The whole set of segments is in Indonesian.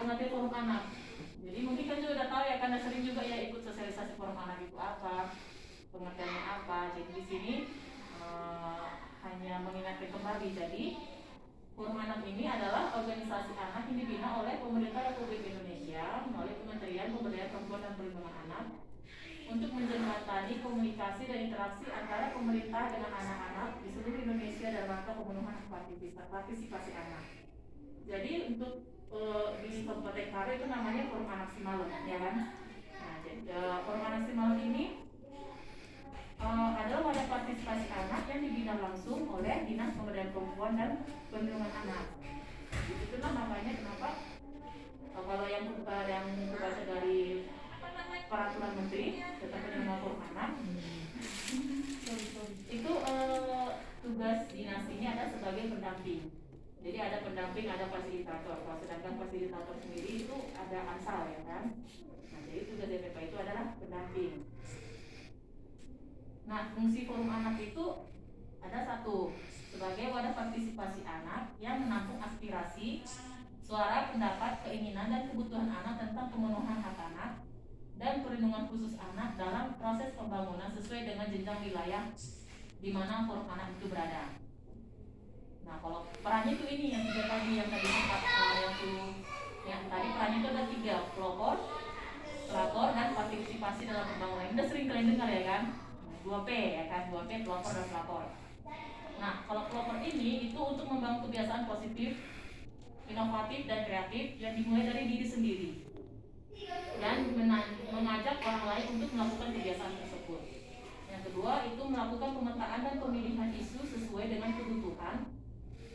alternatif forum anak. Jadi mungkin kan juga udah tahu ya, karena sering juga ya ikut sosialisasi forum anak itu apa, pengertiannya apa. Jadi di sini hanya mengingatkan kembali. Jadi forum anak ini adalah organisasi anak yang dibina oleh pemerintah Republik Indonesia melalui Kementerian Pemberdayaan Perempuan dan Perlindungan Anak untuk menjembatani komunikasi dan interaksi antara pemerintah dengan anak-anak di seluruh Indonesia dalam rangka pemenuhan partisipasi anak. Jadi untuk di Kabupaten Karo itu namanya Forum Anak Simalem, ya kan? Nah, jadi Forum Anak Simalem ini adalah wadah partisipasi anak yang dibina langsung oleh Dinas Pemberdayaan Perempuan dan Perlindungan Anak. Itulah namanya kenapa kalau yang terbaca dari peraturan menteri tentang penyelenggaraan forum anak itu tugas dinas ini ada sebagai pendamping. Jadi ada pendamping, ada fasilitator. Kalau sedangkan fasilitator sendiri itu ada ansal, ya kan? Nah, jadi tugas DPP itu adalah pendamping. Nah, fungsi forum anak itu ada satu, sebagai wadah partisipasi anak yang menampung aspirasi, suara, pendapat, keinginan, dan kebutuhan anak tentang pemenuhan hak anak dan perlindungan khusus anak dalam proses pembangunan sesuai dengan jenjang wilayah di mana forum anak itu berada. Nah, kalau perannya itu ini yang tiga tadi, yang tadi yang tadi perannya itu ada tiga, pelopor, dan partisipasi dalam pembangunan. Ini udah sering kalian dengar ya kan? 2P ya kan, 2P, pelopor dan pelapor. Nah, kalau pelopor ini itu untuk membangun kebiasaan positif, inovatif dan kreatif yang dimulai dari diri sendiri dan mengajak orang lain untuk melakukan kebiasaan tersebut. Yang kedua itu melakukan pemetaan dan pemilihan isu sesuai dengan kebutuhan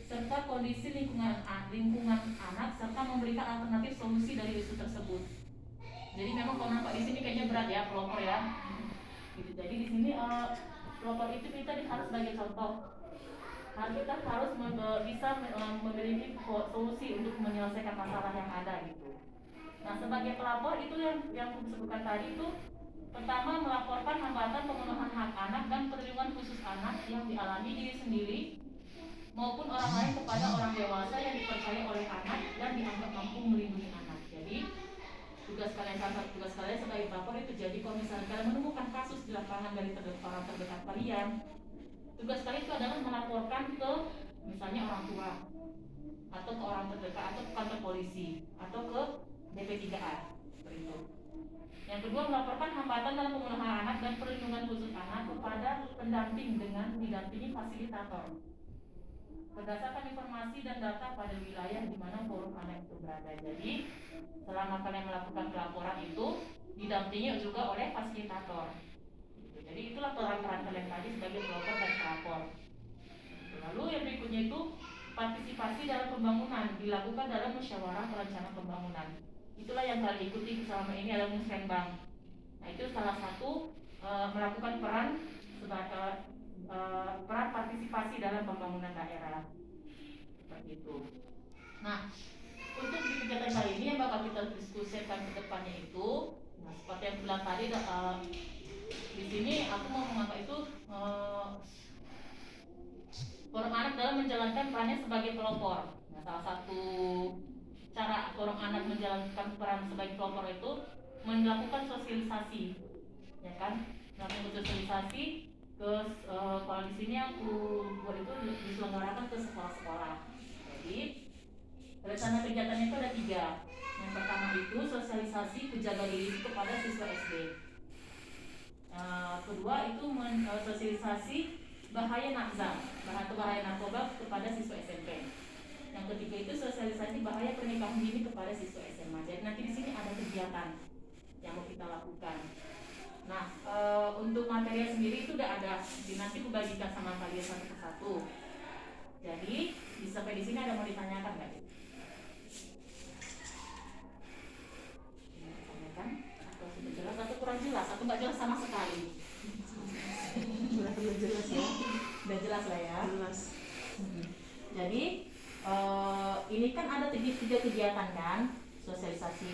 serta kondisi lingkungan anak serta memberikan alternatif solusi dari isu tersebut. Jadi memang kalau nampak di sini kayaknya berat ya pelopor ya. Gitu. Jadi di sini pelopor itu kita harus sebagai contoh. Kita harus bisa memiliki solusi untuk menyelesaikan masalah yang ada gitu. Nah, sebagai pelapor itu yang saya sebutkan tadi itu pertama melaporkan hambatan pemenuhan hak anak dan perlindungan khusus anak yang dialami diri sendiri maupun orang lain kepada orang dewasa yang dipercaya oleh anak dan dianggap mampu melindungi anak. Jadi tugas kalian sebagai pelapor itu, jadi kalau misalnya kalian menemukan kasus di lapangan dari orang terdekat kalian, tugas kalian itu adalah melaporkan ke misalnya orang tua atau ke orang terdekat atau ke kantor polisi atau ke DP3A seperti itu. Yang kedua melaporkan hambatan dalam pemenuhan anak dan perlindungan khusus anak kepada pendamping dengan didampingi fasilitator berdasarkan informasi dan data pada wilayah di mana forum anak itu berada. Jadi selama kalian melakukan pelaporan itu didampingi juga oleh fasilitator. Jadi itulah peran kalian tadi sebagai pelopor dan pelapor. Lalu yang berikutnya itu partisipasi dalam pembangunan dilakukan dalam musyawarah perencanaan pembangunan. Itulah yang kalian ikuti selama ini adalah musrenbang. Nah, itu salah satu melakukan peran sebagai peran partisipasi dalam pembangunan daerah seperti itu. Nah, untuk di kegiatan kali ini yang bakal kita diskusikan ke depannya itu, nah seperti yang bilang tadi, di sini aku mau mengangkat itu forum anak dalam menjalankan perannya sebagai pelopor. Nah, salah satu cara forum anak menjalankan peran sebagai pelopor itu melakukan sosialisasi, ya kan? Melakukan sosialisasi ke kalau di sini aku buat itu diselenggarakan ke sekolah-sekolah. Jadi rencana kegiatannya itu ada 3. Yang pertama itu sosialisasi kejaga diri kepada siswa SD. Kedua itu sosialisasi bahaya nakza atau bahaya narkoba kepada siswa SMP. Yang ketiga itu sosialisasi bahaya pernikahan dini kepada siswa SMA. Jadi nanti di sini ada kegiatan yang mau kita lakukan. Nah, untuk materi sendiri itu udah ada, nanti aku bagikan sama kalian satu persatu. Jadi sampai di sini ada mau ditanyakan nggak? Ditanyakan atau sudah jelas atau kurang jelas atau nggak jelas sama sekali? Udah jelas ya. Udah jelas lah ya. Jelas. Jadi ini kan ada 3 kegiatan kan, sosialisasi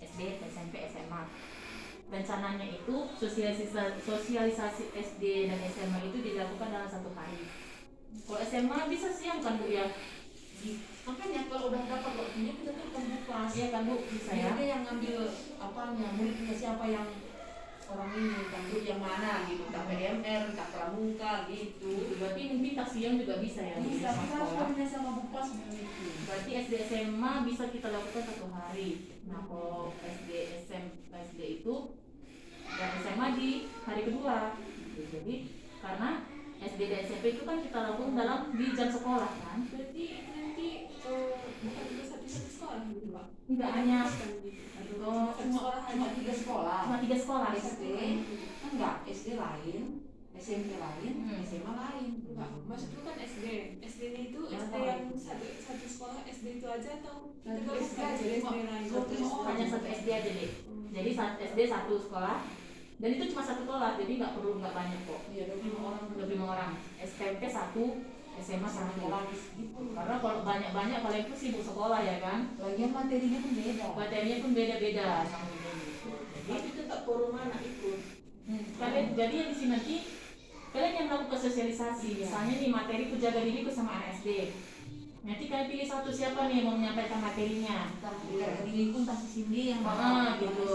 SD, SMP, SMA. Rencananya itu sosialisasi SD dan SMA itu dilakukan dalam 1 hari. Kalau SMA bisa siang kan Bu ya? Makanya kalau udah dapat waktunya kita tuh akan buka. Iya kan Bu, bisa ya. Dia yang ngambil apanya, muridnya siapa yang orang ini, kan yang mana gitu, tak PMR, tak pramuka gitu. Berarti mungkin tak siang juga bisa ya Bu, Bisa sama kita sekolah. hanya sama bupas begitu. Berarti SD SMA bisa kita lakukan 1 hari. Nah kalau SD SD itu dan SMA di hari kedua. Jadi karena SD dan SMP itu kan kita lakukan dalam di jam sekolah kan. Berarti nanti bukan juga satu sekolah gitu Pak? Tidak hanya Oh, cuma 3 sekolah. cuma 3 sekolah. SD, enggak, SD lain, SMP lain, SMA lain. Enggak, maksudku kan SD. SD-nya itu Ya, SD tahu. yang satu sekolah SD itu aja atau Satu juga SD bukan aja, jadi cuma SD lain? satu Oh, Hanya satu SD aja deh. Jadi SD 1 sekolah. Dan itu cuma 1 sekolah, jadi nggak banyak kok. Iya, 25 orang. 25 orang. SMP 1, SMA 1. Lagi gitu. Karena kalau banyak-banyak kalian tuh sibuk sekolah ya kan. Lagian materinya pun beda. Materinya pun beda-beda sama ini gitu. Jadi Tapi tetap forum anak ikut. kalian jadi yang di sini nanti kalian yang melakukan sosialisasi. Misalnya nih materi jaga diriku sama anak SD. Nanti kalian pilih satu siapa nih yang mau menyampaikan materinya. Entah dari diri pun entah si Cindy yang Gitu.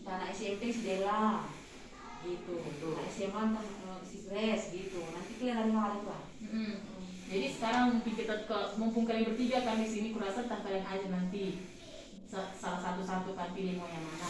Entah anak SMP si Dela. Gitu. Anak SMA entah si Grace gitu. Nanti kalian hari-hari lah. Jadi sekarang mungkin kita mumpung kalian bertiga kan di sini, kurasa entah kalian aja nanti salah satu kan pilih mau yang mana.